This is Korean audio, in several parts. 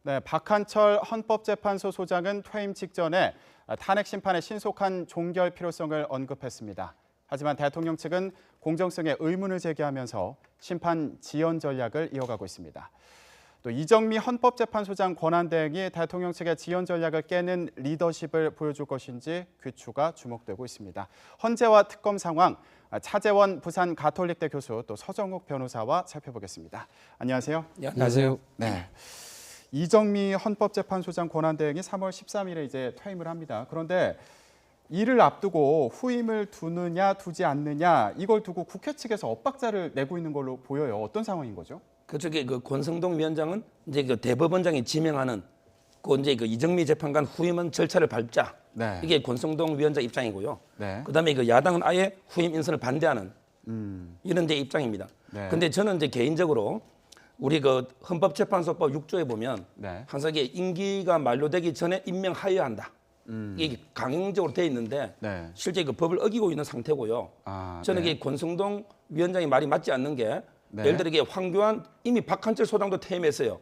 네, 박한철 헌법재판소 소장은 퇴임 직전에 탄핵 심판의 신속한 종결 필요성을 언급했습니다. 하지만 대통령 측은 공정성에 의문을 제기하면서 심판 지연 전략을 이어가고 있습니다. 또 이정미 헌법재판소장 권한대행이 대통령 측의 지연 전략을 깨는 리더십을 보여줄 것인지 귀추가 주목되고 있습니다. 헌재와 특검 상황, 차재원 부산 가톨릭대 교수 또 서정욱 변호사와 살펴보겠습니다. 안녕하세요. 네, 안녕하세요. 네. 이정미 헌법재판소장 권한대행이 3월 13일에 이제 퇴임을 합니다. 그런데 이를 앞두고 후임을 두느냐 두지 않느냐 이걸 두고 국회 측에서 엇박자를 내고 있는 걸로 보여요. 어떤 상황인 거죠? 그쪽에 그 권성동 위원장은 이제 그 대법원장이 지명하는 그 이제 그 이정미 재판관 후임은 절차를 밟자. 네. 이게 권성동 위원장 입장이고요. 네. 그다음에 그 야당은 아예 후임 인선을 반대하는 이런 제 입장입니다. 네. 근데 저는 이제 개인적으로 우리 그 헌법재판소법 6조에 보면 네. 항상 이게 임기가 만료되기 전에 임명하여야 한다. 이게 강행적으로 돼 있는데 네. 실제 그 법을 어기고 있는 상태고요. 저는 네. 이게 권성동 위원장이 말이 맞지 않는 게 네. 예를 들어 이게 황교안 이미 박한철 소장도 퇴임했어요.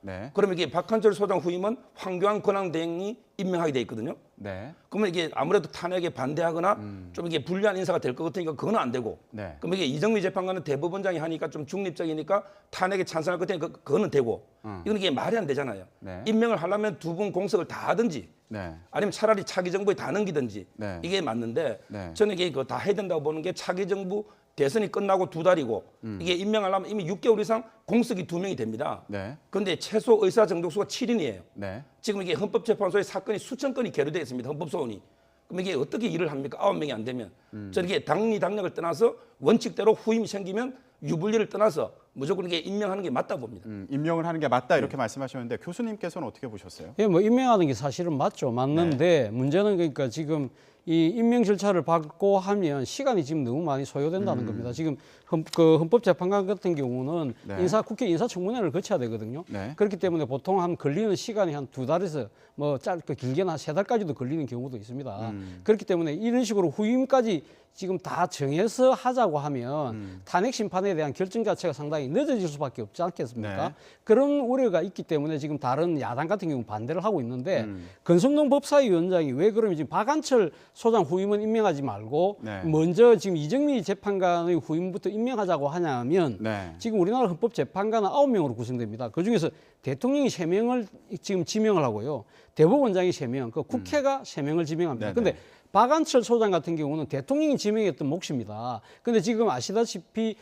네. 그러면 이게 박한철 소장 후임은 황교안 권한대행이 임명하게 돼 있거든요. 네. 그러면 이게 아무래도 탄핵에 반대하거나 좀 이게 불리한 인사가 될 것 같으니까 그건 안 되고. 네. 그럼 이게 이정미 재판관은 대법원장이 하니까 좀 중립적이니까 탄핵에 찬성할 것 같으니까 그거는 되고. 이건 이게 말이 안 되잖아요. 네. 임명을 하려면 두 분 공석을 다 하든지 네. 아니면 차라리 차기 정부에 다 넘기든지 네. 이게 맞는데 네. 저는 이게 그거 다 해야 된다고 보는 게 차기 정부 대선이 끝나고 2달이고 이게 임명하려면 이미 6개월 이상 공석이 2명이 됩니다. 네. 그런데 최소 의사 정족수가 7인이에요. 네. 지금 이게 헌법재판소에 사건이 수천 건이 계류되어 있습니다. 헌법소원이. 그럼 이게 어떻게 일을 합니까? 9명이 안 되면. 저는 이게 당리당략을 떠나서 원칙대로 후임이 생기면 유불리를 떠나서 무조건 이게 임명하는 게 맞다 봅니다. 임명을 하는 게 맞다 이렇게 말씀하셨는데 교수님께서는 어떻게 보셨어요? 예, 뭐 임명하는 게 사실은 맞는데 문제는 그러니까 지금 이 임명 절차를 밟고 하면 시간이 지금 너무 많이 소요된다는 겁니다. 지금 헌법재판관 같은 경우는 네. 국회 인사청문회를 거쳐야 되거든요. 네. 그렇기 때문에 보통 한 걸리는 시간이 한 2달에서 뭐 짧게 길게는 한 3달까지도 걸리는 경우도 있습니다. 그렇기 때문에 이런 식으로 후임까지 지금 다 정해서 하자고 하면 탄핵 심판에 대한 결정 자체가 상당히 늦어질 수밖에 없지 않겠습니까? 네. 그런 우려가 있기 때문에 지금 다른 야당 같은 경우 반대를 하고 있는데 권성동 법사위원장이 왜 그러면 지금 박한철 소장 후임은 임명하지 말고 네. 먼저 지금 이정미 재판관의 후임부터 임명하자고 하냐면 네. 지금 우리나라 헌법재판관은 9명으로 구성됩니다. 그중에서 대통령이 3명을 지금 지명을 하고요. 대법원장이 3명, 그 국회가 3명을 지명합니다. 그런데 박한철 소장 같은 경우는 대통령이 지명했던 몫입니다. 그런데 지금 아시다시피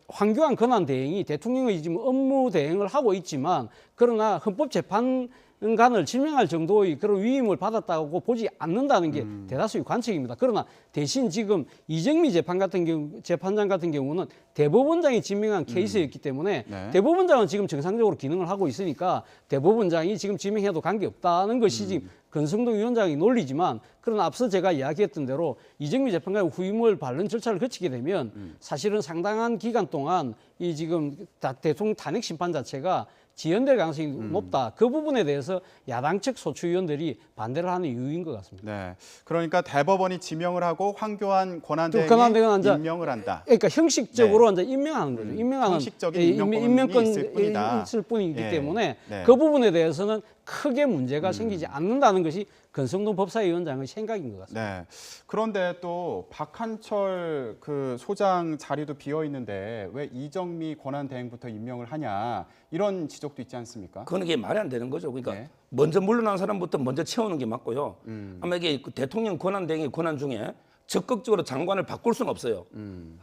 황교안 권한대행이 대통령의 지금 업무 대행을 하고 있지만 그러나 헌법재판관을 지명할 정도의 그런 위임을 받았다고 보지 않는다는 게 대다수의 관측입니다. 그러나 대신 지금 이정미 재판장 같은 경우는 대법원장이 지명한 케이스였기 때문에 네. 대법원장은 지금 정상적으로 기능을 하고 있으니까 대법원장이 지금 지명해도 관계없다는 것이 지금 권성동 위원장의 논리지만 그러나 앞서 제가 이야기했던 대로 이정미 재판관 후임을 밟는 절차를 거치게 되면 사실은 상당한 기간 동안 이 지금 대통령 탄핵 심판 자체가 지연될 가능성이 높다. 그 부분에 대해서 야당 측 소추위원들이 반대를 하는 이유인 것 같습니다. 네. 그러니까 대법원이 지명을 하고 황교안 권한대행이 권한대행은 임명을 한다. 그러니까 형식적으로 이제 임명하는 거죠. 임명하는 형식적인 임명권이 있을 뿐이다. 있을 뿐이기 예. 때문에 네. 그 부분에 대해서는 크게 문제가 생기지 않는다는 것이 권성동 법사위원장의 생각인 것 같습니다. 네. 그런데 또 박한철 그 소장 자리도 비어 있는데 왜 이정미 권한대행부터 임명을 하냐 이런 지적도 있지 않습니까? 그건 이게 말이 안 되는 거죠. 그러니까 네. 먼저 물러난 사람부터 먼저 채우는 게 맞고요. 아마 이게 그 대통령 권한대행의 권한 중에 적극적으로 장관을 바꿀 수는 없어요.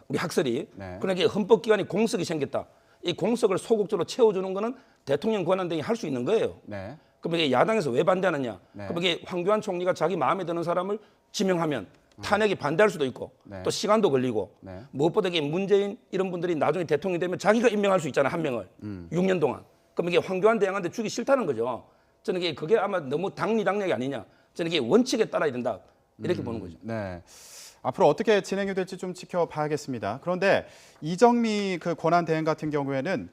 우리 학설이. 네. 그러나 이게 헌법기관이 공석이 생겼다. 이 공석을 소극적으로 채워주는 거는 대통령 권한대행이 할 수 있는 거예요. 네. 그럼 이게 야당에서 왜 반대하느냐? 네. 그럼 이게 황교안 총리가 자기 마음에 드는 사람을 지명하면 탄핵이 반대할 수도 있고 네. 또 시간도 걸리고 네. 무엇보다 이게 문재인 이런 분들이 나중에 대통령이 되면 자기가 임명할 수 있잖아요. 한 명을 6년 동안. 그럼 이게 황교안 대행한테 주기 싫다는 거죠. 저는 이게 그게 아마 너무 당리당략이 아니냐. 저는 이게 원칙에 따라야 된다. 이렇게 보는 거죠. 네. 앞으로 어떻게 진행이 될지 좀 지켜봐야겠습니다. 그런데 이정미 그 권한대행 같은 경우에는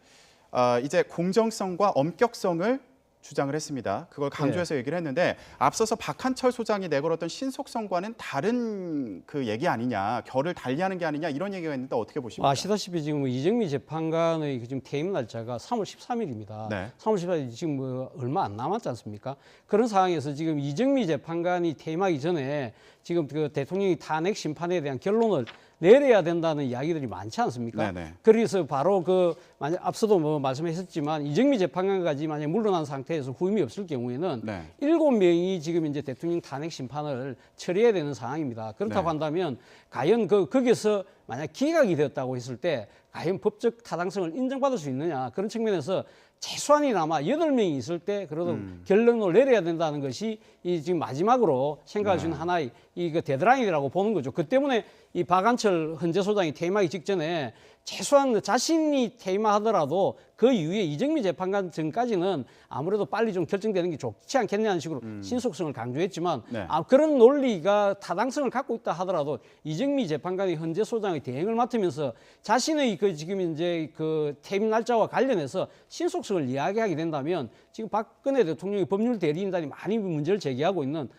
이제 공정성과 엄격성을 주장을 했습니다. 그걸 강조해서 얘기를 했는데 앞서서 박한철 소장이 내걸었던 신속성과는 다른 그 얘기 아니냐, 결을 달리하는 게 아니냐 이런 얘기가 있는데 어떻게 보십니까? 아시다시피 지금 이정미 재판관의 지금 퇴임 날짜가 3월 13일입니다. 네. 3월 14일 지금 뭐 얼마 안 남았지 않습니까? 그런 상황에서 지금 이정미 재판관이 퇴임하기 전에 지금 그 대통령이 탄핵 심판에 대한 결론을 내려야 된다는 이야기들이 많지 않습니까? 네네. 그래서 바로 그 만약 앞서도 뭐 말씀하셨지만 이정미 재판관까지 만약 물러난 상태에서 후임이 없을 경우에는 네. 7명이 지금 이제 대통령 탄핵 심판을 처리해야 되는 상황입니다. 그렇다고 네. 한다면 과연 거기서 만약 기각이 되었다고 했을 때 과연 법적 타당성을 인정받을 수 있느냐 그런 측면에서 최소한이나마 8명이 있을 때 그래도 결론을 내려야 된다는 것이 이 지금 마지막으로 생각할 수 있는 하나의 그 데드라인이라고 보는 거죠. 그 때문에 이 박한철 헌재 소장이 퇴임하기 직전에 최소한 자신이 퇴임하더라도 그 이후에 이정미 재판관 전까지는 아무래도 빨리 좀 결정되는 게 좋지 않겠냐는 식으로 신속성을 강조했지만 네. 그런 논리가 타당성을 갖고 있다 하더라도 이정미 재판관이 헌재 소장의 대행을 맡으면서 자신의 그 지금 이제 그 퇴임 날짜와 관련해서 신속성을 이야기하게 된다면 지금 박근혜 대통령의 법률 대리인단이 많이 문제를 제기하고 있는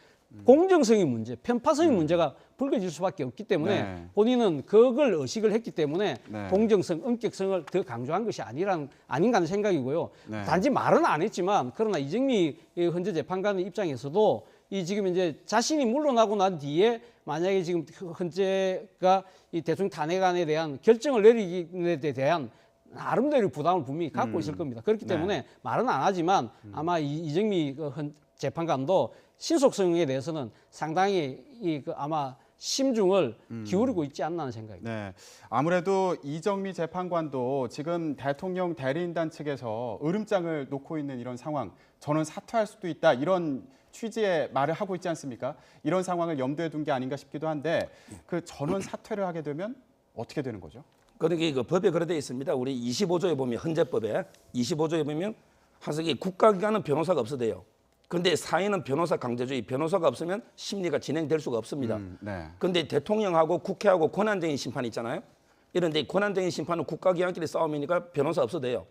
공정성의 문제, 편파성의 문제가 불거질 수밖에 없기 때문에 네. 본인은 그걸 의식을 했기 때문에 네. 공정성, 엄격성을 더 강조한 것이 아닌가 하는 생각이고요. 네. 단지 말은 안 했지만 그러나 이정미 헌재 재판관의 입장에서도 이 지금 이제 자신이 물러나고 난 뒤에 만약에 지금 헌재가 이 대통령 탄핵안에 대한 결정을 내리기에 대한 나름대로 부담을 분명히 갖고 있을 겁니다. 그렇기 때문에 말은 안 하지만 아마 이정미 재판관도 신속성에 대해서는 상당히 아마 심중을 기울이고 있지 않나 하는 생각입니다. 네, 아무래도 이정미 재판관도 지금 대통령 대리인단 측에서 으름장을 놓고 있는 이런 상황, 저는 사퇴할 수도 있다 이런 취지의 말을 하고 있지 않습니까? 이런 상황을 염두에 둔 게 아닌가 싶기도 한데 그 전원 사퇴를 하게 되면 어떻게 되는 거죠? 그러니까 그 법에 그래 돼 있습니다. 우리 25조에 보면 헌재법에 25조에 보면 하석이 국가기관은 변호사가 없어도요. 그런데 사회는 변호사 강제주의, 변호사가 없으면 심리가 진행될 수가 없습니다. 네. 그런데 대통령하고 국회하고 권한쟁의 심판이 있잖아요. 이런데 권한쟁의 심판은 국가기관끼리 싸움이니까 변호사 없어도 돼요.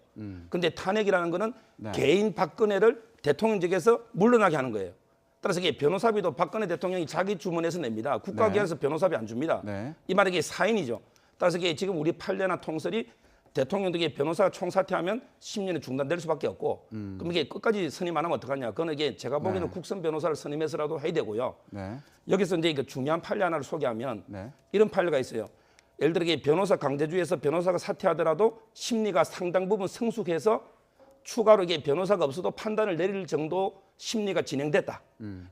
그런데 탄핵이라는 거는 네. 개인 박근혜를 대통령직에서 물러나게 하는 거예요. 따라서 이게 변호사비도 박근혜 대통령이 자기 주머니에서 냅니다. 국가기관에서 변호사비 안 줍니다. 네. 이 말이 이게 사인이죠. 따라서 이게 지금 우리 판례나 통설이 대통령에게 변호사가 총사퇴하면 10년이 중단될 수밖에 없고 그럼 이게 끝까지 선임 안 하면 어떡하냐. 그건 이게 제가 보기에는 국선 변호사를 선임해서라도 해야 되고요. 네. 여기서 이제 그 중요한 판례 하나를 소개하면 네. 이런 판례가 있어요. 예를 들어 이게 변호사 강제주의에서 변호사가 사퇴하더라도 심리가 상당 부분 성숙해서 추가로 이게 변호사가 없어도 판단을 내릴 정도 심리가 진행됐다.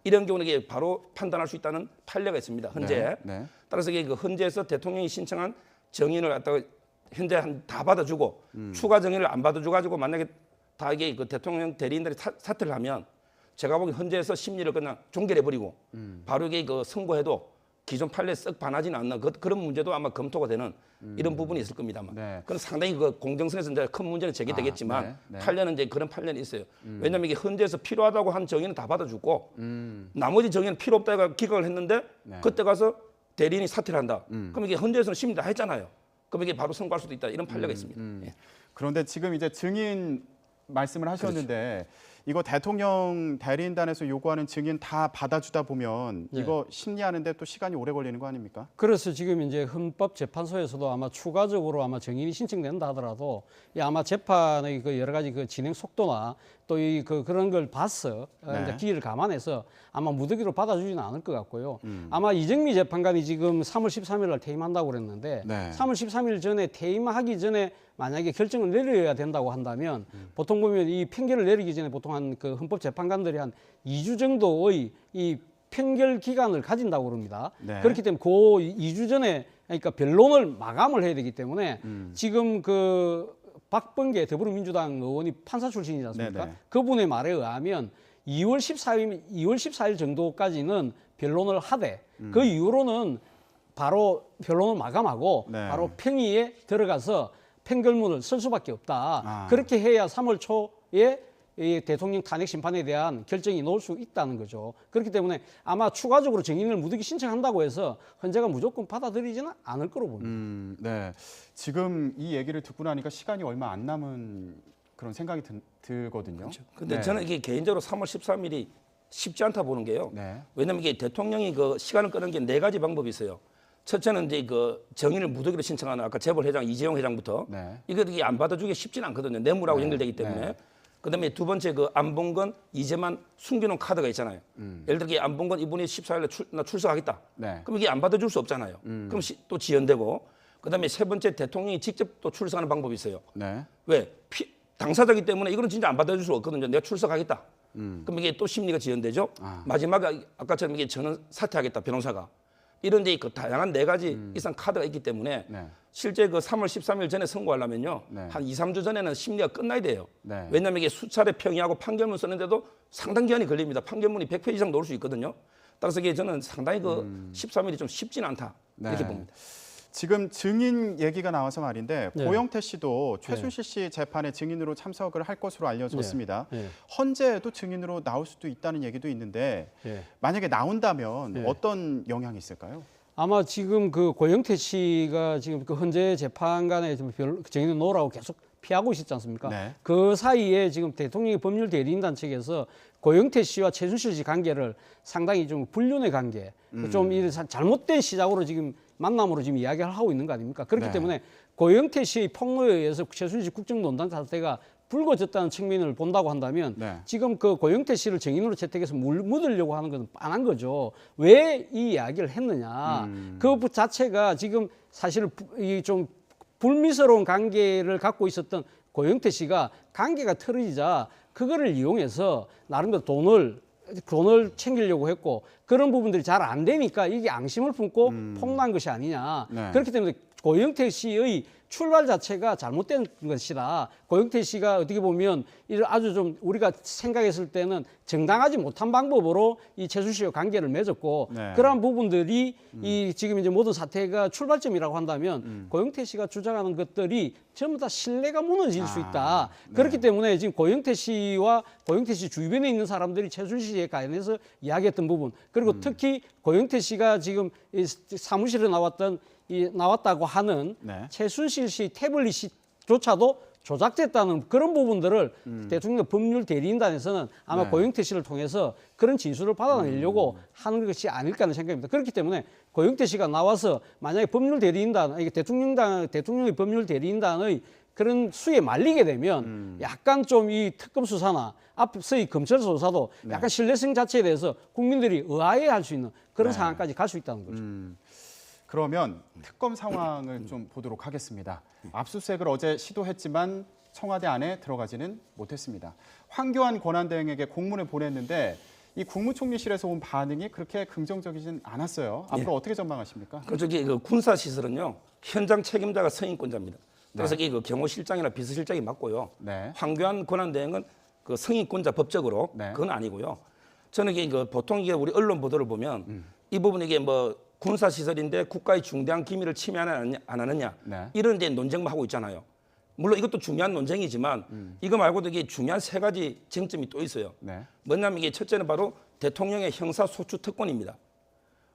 이런 경우는 이게 바로 판단할 수 있다는 판례가 있습니다. 헌재에. 네. 따라서 이게 그 헌재에서 대통령이 신청한 정인을 갖다가 현재 다 받아주고 추가 정인을 안 받아줘 가지고 만약에 다 이게 그 대통령 대리인들이 사퇴를 하면 제가 보기 헌재에서 심리를 그냥 종결해 버리고 바로 이게 그 선고해도 기존 판례 썩 반하지는 않는 그런 문제도 아마 검토가 되는 이런 부분이 있을 겁니다만. 네. 그건 상당히 그 공정성에서 이제 큰 문제는 제기되겠지만 네. 판례는 이제 그런 판례는 있어요. 왜냐하면 이게 헌재에서 필요하다고 한 정인은 다 받아주고 나머지 정인은 필요 없다가 기각을 했는데 그때 가서 대리인이 사퇴를 한다. 그럼 이게 헌재에서는 심리 다 했잖아요. 그럼 이게 바로 선고할 수도 있다. 이런 판례가 있습니다. 예. 그런데 지금 이제 증인 말씀을 하셨는데 이거 대통령 대리인단에서 요구하는 증인 다 받아주다 보면 이거 심리하는데 또 시간이 오래 걸리는 거 아닙니까? 그래서 지금 이제 헌법재판소에서도 아마 추가적으로 아마 정인이 신청된다 하더라도 이 아마 재판의 그 여러 가지 그 진행 속도나 또 이 그런 걸 봐서 이제 기회를 감안해서 아마 무더기로 받아주지는 않을 것 같고요. 아마 이정미 재판관이 지금 3월 13일 날 퇴임한다고 그랬는데 3월 13일 전에 퇴임하기 전에 만약에 결정을 내려야 된다고 한다면 보통 보면 이 판결을 내리기 전에 보통 한 그 헌법재판관들이 한 2주 정도의 이 판결 기간을 가진다고 그럽니다. 네. 그렇기 때문에 그 2주 전에 그러니까 변론을 마감을 해야 되기 때문에 지금 그 박범계 더불어민주당 의원이 판사 출신이지 않습니까? 네네. 그분의 말에 의하면 2월 14일 정도까지는 변론을 하되 그 이후로는 바로 변론을 마감하고 네. 바로 평의에 들어가서 판결문을 쓸 수밖에 없다. 그렇게 해야 3월 초에 이 대통령 탄핵 심판에 대한 결정이 나올 수 있다는 거죠. 그렇기 때문에 아마 추가적으로 정인을 무더기 신청한다고 해서 헌재가 무조건 받아들이지는 않을 거로 봅니다. 네. 지금 이 얘기를 듣고 나니까 시간이 얼마 안 남은 그런 생각이 들거든요. 그렇죠. 근데 네. 저는 이게 개인적으로 3월 13일이 쉽지 않다 보는 게요. 네. 왜냐하면 이게 대통령이 그 시간을 끄는 게 네 가지 방법이 있어요. 첫째는 이제 그 정인을 무더기로 신청하는 아까 재벌 회장 이재용 회장부터 네. 이게 안 받아주기 쉽지는 않거든요. 뇌물하고 네. 연결되기 때문에. 네. 그다음에 두 번째 그 안봉건 이재만 숨겨놓은 카드가 있잖아요. 예를 들어 안봉건 이분이 14일에 나 출석하겠다. 네. 그럼 이게 안 받아줄 수 없잖아요. 그럼 또 지연되고. 그다음에 세 번째 대통령이 직접 또 출석하는 방법이 있어요. 네. 왜? 당사자기 때문에 이거는 진짜 안 받아줄 수 없거든요. 내가 출석하겠다. 그럼 이게 또 심리가 지연되죠. 마지막에 아까처럼 이게 저는 사퇴하겠다. 변호사가. 이런 이제 그 다양한 네 가지 이상 카드가 있기 때문에 네. 실제 그 3월 13일 전에 선고하려면요. 네. 한 2, 3주 전에는 심리가 끝나야 돼요. 네. 왜냐하면 이게 수차례 평의하고 판결문 쓰는데도 상당 기간이 걸립니다. 판결문이 100페이지 이상 나올 수 있거든요. 따라서 이게 저는 상당히 그 13일이 좀 쉽지는 않다. 이렇게 네. 봅니다. 지금 증인 얘기가 나와서 말인데 네. 고영태 씨도 최순실 씨 재판에 증인으로 참석을 할 것으로 알려졌습니다. 네. 헌재에도 증인으로 나올 수도 있다는 얘기도 있는데 예. 만약에 나온다면 네. 어떤 영향이 있을까요? 아마 지금 그 고영태 씨가 지금 그 헌재 재판관에 좀 증인을 놓으라고 계속 피하고 있었지 않습니까? 네. 그 사이에 지금 대통령의 법률 대리인단 측에서 고영태 씨와 최순실 씨 관계를 상당히 좀 불륜의 관계, 좀 이 잘못된 시작으로 지금 만남으로 지금 이야기를 하고 있는 거 아닙니까? 그렇기 네. 때문에 고영태 씨의 폭로에 의해서 최순실 국정농단 사태가 불거졌다는 측면을 본다고 한다면 네. 지금 그 고영태 씨를 증인으로 채택해서 묻으려고 하는 건 뻔한 거죠. 왜 이 이야기를 했느냐. 그 자체가 지금 사실 이 좀 불미스러운 관계를 갖고 있었던 고영태 씨가 관계가 틀어지자 그거를 이용해서 나름대로 돈을 챙기려고 했고 그런 부분들이 잘 안 되니까 이게 앙심을 품고 폭로한 것이 아니냐. 네. 그렇기 때문에 고영태 씨의 출발 자체가 잘못된 것이다. 고영태 씨가 어떻게 보면 아주 좀 우리가 생각했을 때는 정당하지 못한 방법으로 이 최순실과 관계를 맺었고 네. 그러한 부분들이 이 지금 이제 모든 사태가 출발점이라고 한다면 고영태 씨가 주장하는 것들이 전부 다 신뢰가 무너질 수 있다. 네. 그렇기 때문에 지금 고영태 씨와 고영태 씨 주변에 있는 사람들이 최순실 씨에 관해서 이야기했던 부분 그리고 특히 고영태 씨가 지금 이 사무실에 나왔다고 하는 네. 최순실 씨 태블릿조차도 조작됐다는 그런 부분들을 대통령 법률 대리인단에서는 아마 네. 고영태 씨를 통해서 그런 진술을 받아내려고 하는 것이 아닐까 하는 생각입니다. 그렇기 때문에 고영태 씨가 나와서 만약에 법률 대리인단, 이게 대통령의 법률 대리인단의 그런 수에 말리게 되면 약간 좀 이 특검 수사나 앞서의 검찰 수사도 약간 신뢰성 자체에 대해서 국민들이 의아해할 수 있는 그런 네. 상황까지 갈 수 있다는 거죠. 그러면 특검 상황을 좀 보도록 하겠습니다. 압수수색을 어제 시도했지만 청와대 안에 들어가지는 못했습니다. 황교안 권한대행에게 공문을 보냈는데 이 국무총리실에서 온 반응이 그렇게 긍정적이진 않았어요. 앞으로 어떻게 전망하십니까? 그렇죠. 그 군사 시설은요 현장 책임자가 성인권자입니다. 그래서 이게 그 경호실장이나 비서실장이 맡고요. 네. 황교안 권한대행은 그 성인권자 법적으로 네. 그건 아니고요. 저는 이게 그 보통 이게 우리 언론 보도를 보면 이 부분 이게 뭐 군사 시설인데 국가의 중대한 기밀을 침해하느냐 안 하느냐 네. 이런 이제 논쟁만 하고 있잖아요. 물론 이것도 중요한 논쟁이지만 이거 말고도 이게 중요한 세 가지 쟁점이 또 있어요. 네. 뭐냐면 이게 첫째는 바로 대통령의 형사소추 특권입니다.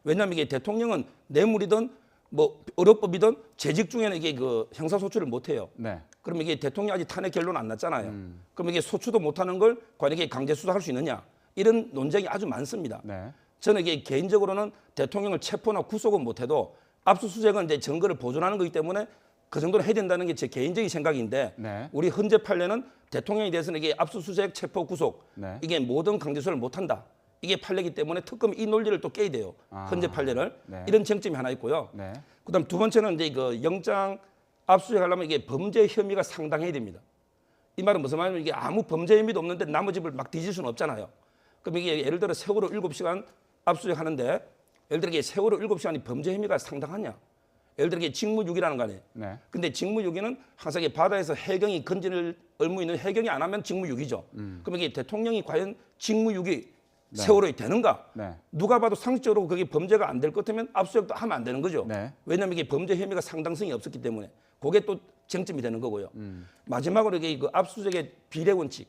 왜냐하면 이게 대통령은 뇌물이든 뭐 의료법이든 재직 중에는 이게 그 형사소추를 못 해요. 네. 그럼 이게 대통령 아직 탄핵 결론 안 났잖아요. 그럼 이게 소추도 못하는 걸 과연 이게 강제 수사할 수 있느냐 이런 논쟁이 아주 많습니다. 네. 저는 이게 개인적으로는 대통령을 체포나 구속은 못해도 압수수색은 이제 증거를 보존하는 거기 때문에 그 정도는 해야 된다는 게 제 개인적인 생각인데 네. 우리 헌재 판례는 대통령에 대해서는 이게 압수수색, 체포, 구속 네. 이게 모든 강제수사를 못한다. 이게 판례이기 때문에 특검이 이 논리를 또 깨야 돼요. 헌재 판례를. 네. 이런 쟁점이 하나 있고요. 네. 그다음 두 번째는 이제 그 영장 압수수색하려면 이게 범죄 혐의가 상당해야 됩니다. 이 말은 무슨 말이냐면 이게 아무 범죄 혐의도 없는데 나머지 집을 막 뒤질 수는 없잖아요. 그럼 이게 예를 들어 세월호 7시간 압수수색하는데 예를 들어 이게 세월호 7시간이 범죄 혐의가 상당하냐? 예를 들어 이게 직무유기라는 거 아니에요. 네. 근데 직무유기는 항상 이게 바다에서 해경이 건진을 의무 있는 해경이 안 하면 직무유기죠. 그럼 이게 대통령이 과연 직무유기 세월호에 되는가? 네. 누가 봐도 상식적으로 그게 범죄가 안 될 것 같으면 압수수색도 하면 안 되는 거죠. 네. 왜냐하면 이게 범죄 혐의가 상당성이 없었기 때문에 그게 또 쟁점이 되는 거고요. 마지막으로 이게 그 압수수색의 비례 원칙.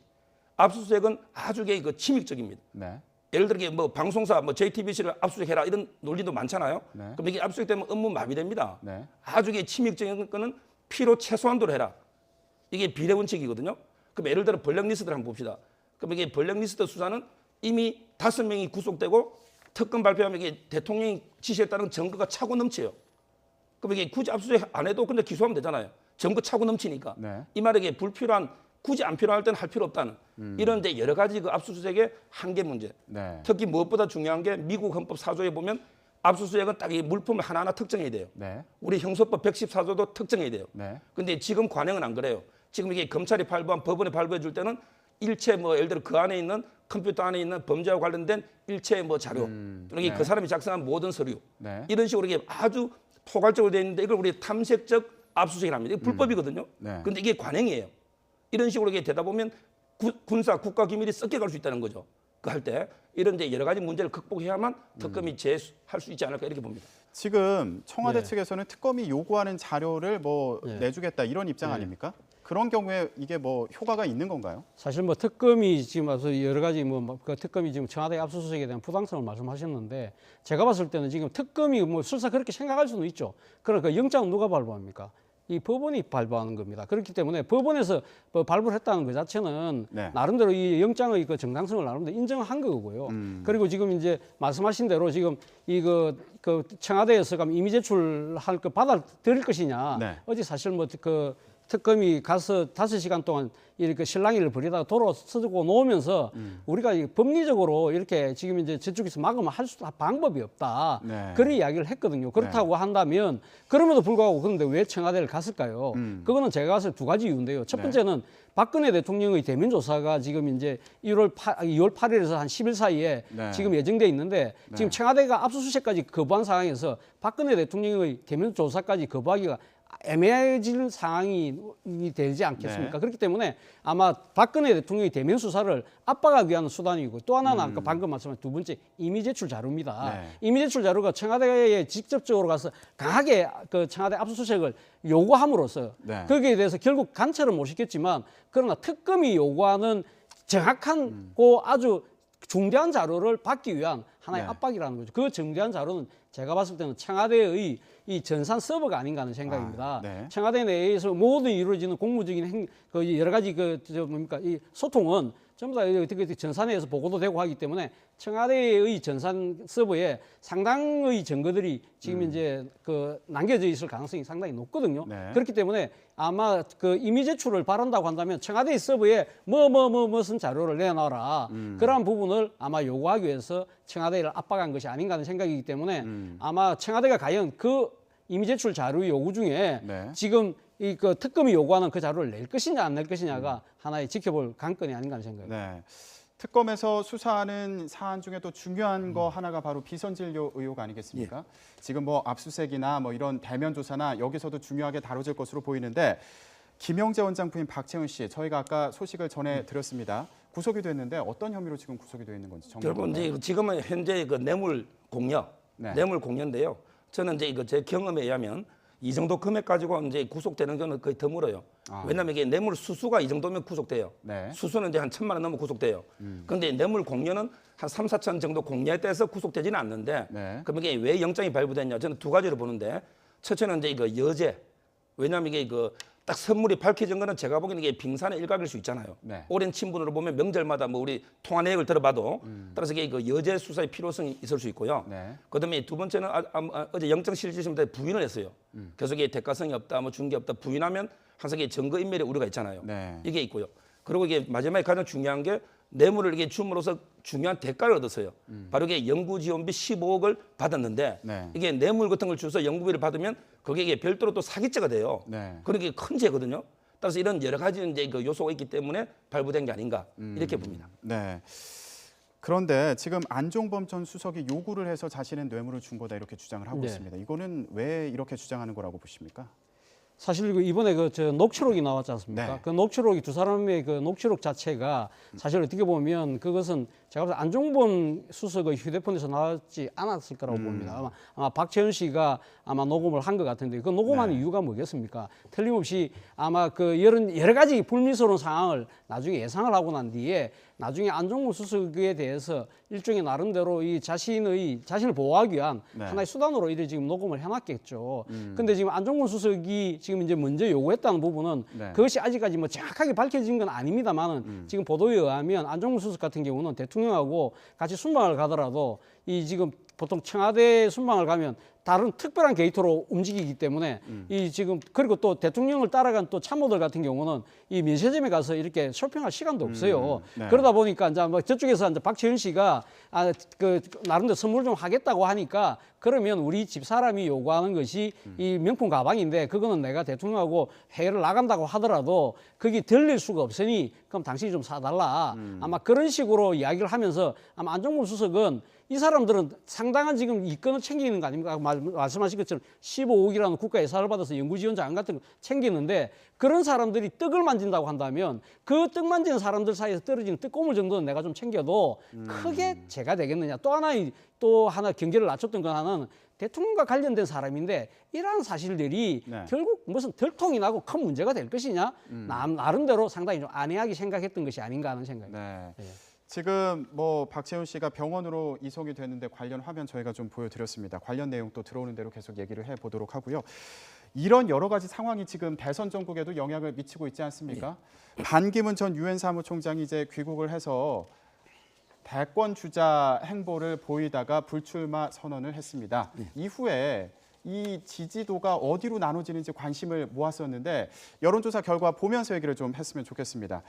압수수색은 아주 그 침입적입니다. 네. 예를 들어 뭐 방송사 뭐 JTBC를 압수수색해라 이런 논리도 많잖아요. 네. 그럼 이게 압수수색되면 업무 마비됩니다. 네. 아주 침입적인 거는 필요 최소한도로 해라. 이게 비례 원칙이거든요. 그럼 예를 들어 블랙리스트를 한번 봅시다. 그럼 이게 블랙리스트 수사는 이미 5명이 구속되고 특검 발표하면 이게 대통령이 지시했다는 증거가 차고 넘쳐요. 그럼 이게 굳이 압수수색 안 해도 근데 기소하면 되잖아요. 증거 차고 넘치니까. 네. 이 말에 이게 불필요한 굳이 안 필요할 때는 할 필요 없다는 이런 이제 여러 가지 그 압수수색의 한계 문제. 네. 특히 무엇보다 중요한 게 미국 헌법 4조에 보면 압수수색은 딱 이 물품을 하나하나 특정해야 돼요. 네. 우리 형소법 114조도 특정해야 돼요. 네. 근데 지금 관행은 안 그래요. 지금 이게 검찰이 발부한 법원에 발부해 줄 때는 일체 뭐 예를 들어 그 안에 있는 컴퓨터 안에 있는 범죄와 관련된 일체 뭐 자료, 또는 네. 그 사람이 작성한 모든 서류 네. 이런 식으로 이게 아주 포괄적으로 되어 있는데 이걸 우리 탐색적 압수수색을 합니다. 이게 불법이거든요. 네. 그런데 이게 관행이에요. 이런 식으로 이게 되다 보면 군사 국가 기밀이 섞여갈 수 있다는 거죠. 그 할 때 이런 이제 여러 가지 문제를 극복해야만 특검이 제할 수 있지 않을까 이렇게 봅니다. 지금 청와대 네. 측에서는 특검이 요구하는 자료를 뭐 네. 내주겠다 이런 입장 아닙니까? 그런 경우에 이게 뭐 효과가 있는 건가요? 사실 뭐 특검이 지금 와서 여러 가지 그 특검이 지금 청와대 압수수색에 대한 부당성을 말씀하셨는데 제가 봤을 때는 지금 특검이 뭐 설사 그렇게 생각할 수는 있죠. 그러니까 영장은 누가 발부합니까? 이 법원이 발부하는 겁니다. 그렇기 때문에 법원에서 뭐 발부를 했다는 것 자체는 네. 나름대로 이 영장의 그 정당성을 나름대로 인정한 거고요. 그리고 지금 이제 말씀하신 대로 지금 그 청와대에서 그럼 이미 제출할 거 받아들일 것이냐. 네. 어제 사실 뭐 그 특검이 가서 5시간 동안 이렇게 실랑이를 벌이다가 도로 서고 놓으면서 우리가 법리적으로 이렇게 지금 이제 저쪽에서 막으면 할 수 방법이 없다. 네. 그런 이야기를 했거든요. 그렇다고 한다면 그럼에도 불구하고 그런데 왜 청와대를 갔을까요? 그거는 제가 봤을 때 2가지 이유인데요. 첫 번째는 박근혜 대통령의 대면 조사가 지금 이제 2월 8일에서 한 10일 사이에 네. 지금 예정돼 있는데 지금 청와대가 압수수색까지 거부한 상황에서 박근혜 대통령의 대면 조사까지 거부하기가 애매해질 상황이 되지 않겠습니까? 네. 그렇기 때문에 아마 박근혜 대통령이 대면 수사를 압박하기 위한 수단이고 또 하나는 아까 방금 말씀하신 두 번째 이미 제출 자료입니다. 네. 이미 제출 자료가 청와대에 직접적으로 가서 강하게 그 청와대 압수수색을 요구함으로써 네. 거기에 대해서 결국 간처를 못 시켰지만 그러나 특검이 요구하는 정확한 그 아주 중대한 자료를 받기 위한 하나의 네. 압박이라는 거죠. 그 중대한 자료는 제가 봤을 때는 청와대의 이 전산 서버가 아닌가 하는 생각입니다. 네. 청와대 내에서 모든 이루어지는 공무적인 그 여러 가지 이 소통은 전부 다 어떻게 전산에서 보고도 되고 하기 때문에 청와대의 전산 서버에 상당의 증거들이 지금 이제 그 남겨져 있을 가능성이 상당히 높거든요. 네. 그렇기 때문에 아마 그 이미 제출을 바란다고 한다면 청와대 서버에 무슨 자료를 내놔라. 그러한 부분을 아마 요구하기 위해서 청와대를 압박한 것이 아닌가 하는 생각이기 때문에 아마 청와대가 과연 그 이미 제출 자료 요구 중에 네. 지금 이 그 특검이 요구하는 그 자료를 낼 것이냐 안 낼 것이냐가 하나의 지켜볼 관건이 아닌가 하는 생각입니다. 네. 특검에서 수사하는 사안 중에 또 중요한 거 하나가 바로 비선진료 의혹 아니겠습니까? 지금 뭐 압수수색이나 뭐 이런 대면 조사나 여기서도 중요하게 다뤄질 것으로 보이는데 김영재 원장 부인 박채훈 씨 저희가 아까 소식을 전해 드렸습니다. 구속이 됐는데 어떤 혐의로 지금 구속이 되어 있는 건지 결국 이제 지금은 현재 그 뇌물 공여, 네. 뇌물 공여인데요. 저는 이제 이거 제 경험에 의하면 이 정도 금액 가지고 이제 구속되는 경우는 거의 드물어요. 왜냐하면 이게 뇌물 수수가 이 정도면 구속돼요. 네. 수수는 이제 한 1,000만 원 넘으면 구속돼요. 그런데 뇌물 공여는 한 3, 4천 정도 공여돼서 구속되지는 않는데 네. 그럼 이게 왜 영장이 발부됐냐? 저는 2가지로 보는데 첫째는 이제 이거 여죄. 왜냐하면 이게 딱 선물이 밝혀진 거는 제가 보기에는 이게 빙산의 일각일 수 있잖아요. 네. 오랜 친분으로 보면 명절마다 뭐 우리 통화 내역을 들어봐도 따라서 이게 그 여죄 수사의 필요성이 있을 수 있고요. 네. 그다음에 두 번째는 어제 영장 실질심사 부인을 했어요. 계속 이게 대가성이 없다, 뭐 준 게 없다 부인하면 항상 이게 증거 인멸의 우려가 있잖아요. 네. 이게 있고요. 그리고 이게 마지막에 가장 중요한 게 뇌물을 이게 줌으로써 중요한 대가를 얻었어요. 바로 이게 연구지원비 15억을 받았는데 네. 이게 뇌물 같은 걸 주서 연구비를 받으면 그게 이게 별도로 또 사기죄가 돼요. 네. 그러게 큰 죄거든요. 따라서 이런 여러 가지 이제 그 요소가 있기 때문에 발부된 게 아닌가 이렇게 봅니다. 네. 그런데 지금 안종범 전 수석이 요구를 해서 자신은 뇌물을 준 거다 이렇게 주장을 하고 네. 있습니다. 이거는 왜 이렇게 주장하는 거라고 보십니까? 사실 이번에 저 녹취록이 나왔지 않습니까? 네. 그 녹취록이 두 사람의 그 녹취록 자체가 사실 어떻게 보면 그것은 제가 볼 때 안종범 수석의 휴대폰에서 나왔지 않았을 거라고 봅니다. 아마 박채연 씨가 아마 녹음을 한 것 같은데 그 녹음하는 이유가 뭐겠습니까? 틀림없이 아마 그 여러 가지 불미스러운 상황을 나중에 예상을 하고 난 뒤에 나중에 안종범 수석에 대해서 일종의 나름대로 이 자신을 보호하기 위한 하나의 수단으로 이래 지금 녹음을 해놨겠죠. 근데 지금 안종범 수석이 지금 이제 먼저 요구했다는 부분은 그것이 아직까지 뭐 정확하게 밝혀진 건 아닙니다만은 지금 보도에 의하면 안종범 수석 같은 경우는 대통령하고 같이 순방을 가더라도 이 지금 보통 청와대 순방을 가면 다른 특별한 게이트로 움직이기 때문에 이 지금 그리고 또 대통령을 따라간 또 참모들 같은 경우는 이 면세점에 가서 이렇게 쇼핑할 시간도 없어요. 그러다 보니까 이제 뭐 저쪽에서 이제 박채연 씨가 그 나름대로 선물 좀 하겠다고 하니까 그러면 우리 집 사람이 요구하는 것이 이 명품 가방인데 그거는 내가 대통령하고 해외를 나간다고 하더라도 그게 들릴 수가 없으니 그럼 당신이 좀 사달라. 아마 그런 식으로 이야기를 하면서 아마 안종범 수석은 이 사람들은 상당한 지금 이권을 챙기는 거 아닙니까? 말씀하신 것처럼 15억이라는 국가 예산을 받아서 연구지원 자금 같은 거 챙기는데 그런 사람들이 떡을 만진다고 한다면 그 떡 만지는 사람들 사이에서 떨어지는 떡고물 정도는 내가 좀 챙겨도 크게 죄가 되겠느냐. 또 하나 경계를 낮췄던 건 하나는 대통령과 관련된 사람인데 이러한 사실들이 결국 무슨 들통이 나고 큰 문제가 될 것이냐. 나름대로 상당히 좀 안해하게 생각했던 것이 아닌가 하는 생각입니다. 네. 지금 뭐 박채훈 씨가 병원으로 이송이 됐는데 관련 화면 저희가 좀 보여드렸습니다. 관련 내용 또 들어오는 대로 계속 얘기를 해보도록 하고요. 이런 여러 가지 상황이 지금 대선 전국에도 영향을 미치고 있지 않습니까? 반기문 전 유엔 사무총장이 이제 귀국을 해서 대권 주자 행보를 보이다가 불출마 선언을 했습니다. 이후에 이 지지도가 어디로 나눠지는지 관심을 모았었는데 여론조사 결과 보면서 얘기를 좀 했으면 좋겠습니다.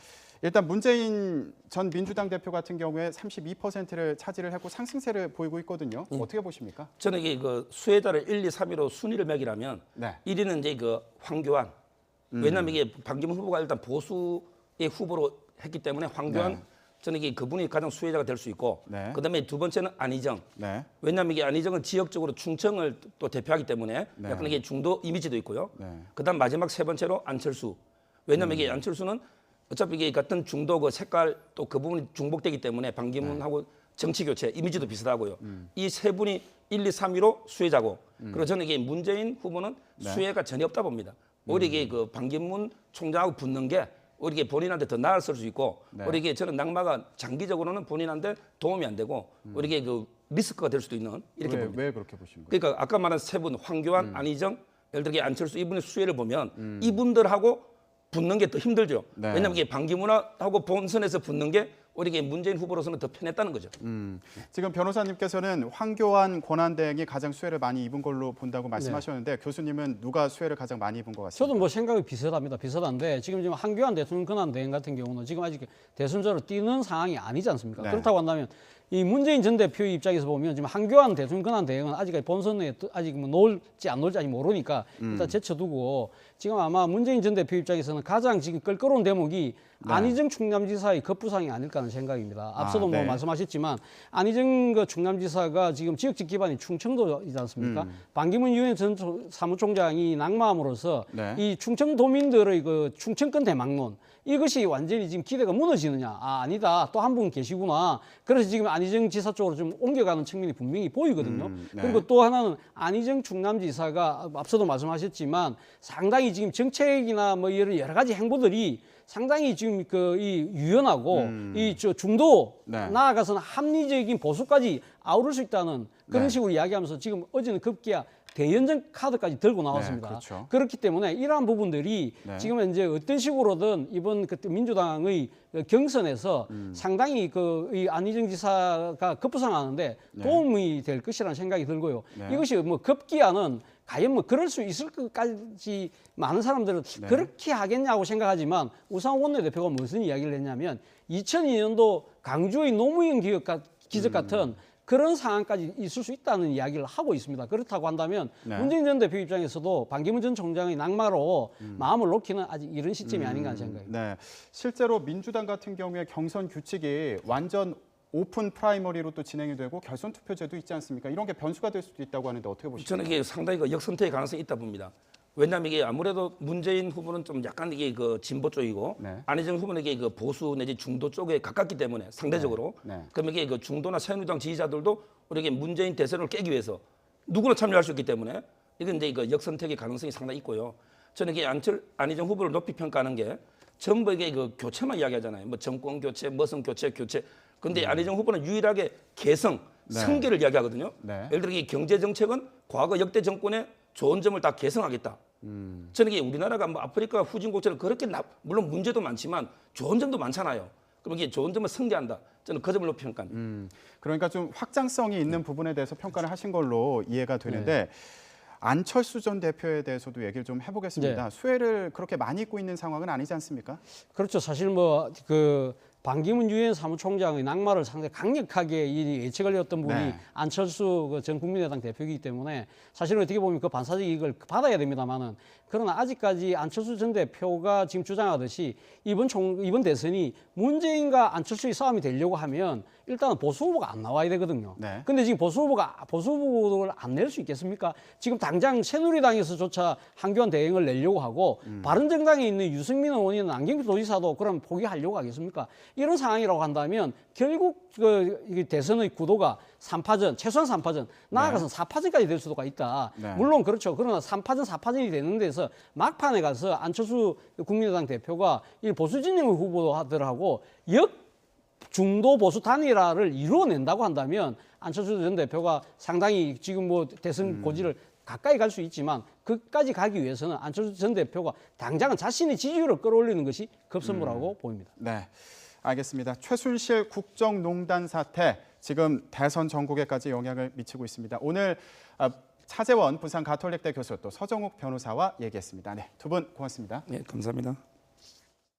일단 문재인 전 민주당 대표 같은 경우에 32%를 차지를 했고 상승세를 보이고 있거든요. 어떻게 보십니까? 저는 이게 그 수혜자를 1, 2, 3위로 순위를 매기라면 1위는 이제 그 황교안. 왜냐하면 이게 반기문 후보가 일단 보수의 후보로 했기 때문에 황교안 저는 이게 그분이 가장 수혜자가 될 수 있고 그다음에 두 번째는 안희정. 왜냐하면 이게 안희정은 지역적으로 충청을 또 대표하기 때문에 약간 이게 중도 이미지도 있고요. 그다음 마지막 세 번째로 안철수. 왜냐하면 이게 안철수는 어차피 이게 같은 중도 그 색깔 또 그 부분이 중복되기 때문에 반기문하고 정치 교체 이미지도 비슷하고요. 이 세 분이 1, 2, 3위로 수혜자고 그리고 저는 이게 문재인 후보는 수혜가 전혀 없다 봅니다. 오히려 이게 그 반기문 총장하고 붙는 게 오히려 이게 본인한테 더 나았을 수 있고 오히려 이게 저는 낙마가 장기적으로는 본인한테 도움이 안 되고 오히려 이게 그 리스크가 될 수도 있는 이렇게 봅니다. 왜 그렇게 보시는 거예요? 그러니까 아까 말한 세 분 황교안, 안희정, 예를 들어 안철수 이분의 수혜를 보면 이분들하고 붙는 게 더 힘들죠. 왜냐하면 이게 반기문하고 본선에서 붙는 게 오히려 문재인 후보로서는 더 편했다는 거죠. 지금 변호사님께서는 황교안, 권한대행이 가장 수혜를 많이 입은 걸로 본다고 말씀하셨는데 교수님은 누가 수혜를 가장 많이 입은 것 같습니다. 저도 뭐 생각이 비슷합니다. 비슷한데 지금 황교안 대통령 권한대행 같은 경우는 지금 아직 대선자로 뛰는 상황이 아니지 않습니까? 그렇다고 한다면 이 문재인 전 대표의 입장에서 보면 지금 황교안 대통령 권한대행은 아직까지 본선에 아직 뭐 놓을지 안 놓을지 아직 모르니까 일단 제쳐두고 지금 아마 문재인 전 대표 입장에서는 가장 지금 껄끄러운 대목이 안희정 충남지사의 급부상이 아닐까 하는 생각입니다. 앞서도 뭐 말씀하셨지만 안희정 그 충남지사가 지금 지역적 기반이 충청도이지 않습니까? 반기문 유엔 전 사무총장이 낙마함으로써 이 충청도민들의 그 충청권 대망론 이것이 완전히 지금 기대가 무너지느냐? 아니다. 또 한 분 계시구나. 그래서 지금 안희정 지사 쪽으로 좀 옮겨가는 측면이 분명히 보이거든요. 그리고 또 하나는 안희정 충남지사가 앞서도 말씀하셨지만 상당히 지금 정책이나 뭐 여러 가지 행보들이 상당히 지금 이 유연하고 이 중도 나아가서는 합리적인 보수까지 아우를 수 있다는 그런 식으로 이야기하면서 지금 어제는 급기야 대연정 카드까지 들고 나왔습니다. 그렇기 때문에 이러한 부분들이 지금 이제 어떤 식으로든 이번 그때 민주당의 경선에서 상당히 이 안희정 지사가 급부상하는데 도움이 될 것이라는 생각이 들고요. 이것이 뭐 급기야는 과연 뭐 그럴 수 있을 것까지 많은 사람들은 그렇게 하겠냐고 생각하지만 우상호 원내대표가 무슨 이야기를 했냐면 2002년도 강주의 노무현 기적 같은 그런 상황까지 있을 수 있다는 이야기를 하고 있습니다. 그렇다고 한다면 문재인 전 대표 입장에서도 반기문 전 총장의 낙마로 마음을 놓기는 아직 이른 시점이 아닌가 하는 생각입니다. 실제로 민주당 같은 경우에 경선 규칙이 완전 오픈 프라이머리로 또 진행이 되고 결선 투표제도 있지 않습니까? 이런 게 변수가 될 수도 있다고 하는데 어떻게 보십니까? 저는 이게 상당히 그 역선택의 가능성이 있다 봅니다. 왜냐하면 이게 아무래도 문재인 후보는 좀 약간 이게 그 진보 쪽이고 네. 안희정 후보는 이게 그 보수 내지 중도 쪽에 가깝기 때문에 상대적으로 네. 네. 그러면 이게 그 중도나 새누리당 지지자들도 우리에게 문재인 대선을 깨기 위해서 누구나 참여할 수 있기 때문에 이건 이제 그 역선택의 가능성이 상당히 있고요. 저는 이게 안희정 후보를 높이 평가하는 게 전부 이게 그 교체만 이야기하잖아요. 뭐 정권 교체, 머선 교체. 근데 안희정 후보는 유일하게 개성, 네. 승계를 이야기하거든요. 네. 예를 들어 이 경제 정책은 과거 역대 정권의 좋은 점을 다 개성하겠다. 저는 이게 우리나라가 뭐 아프리카 후진국처럼 그렇게 물론 문제도 많지만 좋은 점도 많잖아요. 그럼 이게 좋은 점을 승계한다. 저는 그 점을 높이 평가합니다. 그러니까 좀 확장성이 있는 부분에 대해서 평가를 하신 걸로 이해가 되는데 안철수 전 대표에 대해서도 얘기를 좀 해보겠습니다. 수혜를 그렇게 많이 입고 있는 상황은 아니지 않습니까? 그렇죠. 사실 뭐 그 반기문 유엔 사무총장의 낙마를 상당히 강력하게 이 예측을 했던 분이 네. 안철수 그 전 국민의당 대표이기 때문에 사실은 어떻게 보면 그 반사적 이익을 받아야 됩니다만은 그러나 아직까지 안철수 전 대표가 지금 주장하듯이 이번 대선이 문재인과 안철수의 싸움이 되려고 하면 일단은 보수 후보가 안 나와야 되거든요. 네. 근데 지금 보수 후보를 안 낼 수 있겠습니까? 지금 당장 새누리당에서조차 한교안 대행을 내려고 하고 바른정당에 있는 유승민 의원이나 안경필 도지사도 그럼 포기하려고 하겠습니까? 이런 상황이라고 한다면 결국 이 대선의 구도가 3파전, 최소한 3파전, 나아가서 4파전까지 될 수도가 있다. 네. 물론 그렇죠. 그러나 3파전, 4파전이 되는 데서 막판에 가서 안철수 국민의당 대표가 이 보수 진영의 후보들하고 중도 보수 단일화를 이루어낸다고 한다면 안철수 전 대표가 상당히 지금 뭐 대선 고지를 가까이 갈 수 있지만 그까지 가기 위해서는 안철수 전 대표가 당장은 자신의 지지율을 끌어올리는 것이 급선무라고 보입니다. 네, 알겠습니다. 최순실 국정농단 사태 지금 대선 전국에까지 영향을 미치고 있습니다. 오늘 차재원 부산 가톨릭대 교수 또 서정욱 변호사와 얘기했습니다. 네, 두 분 고맙습니다. 네, 감사합니다.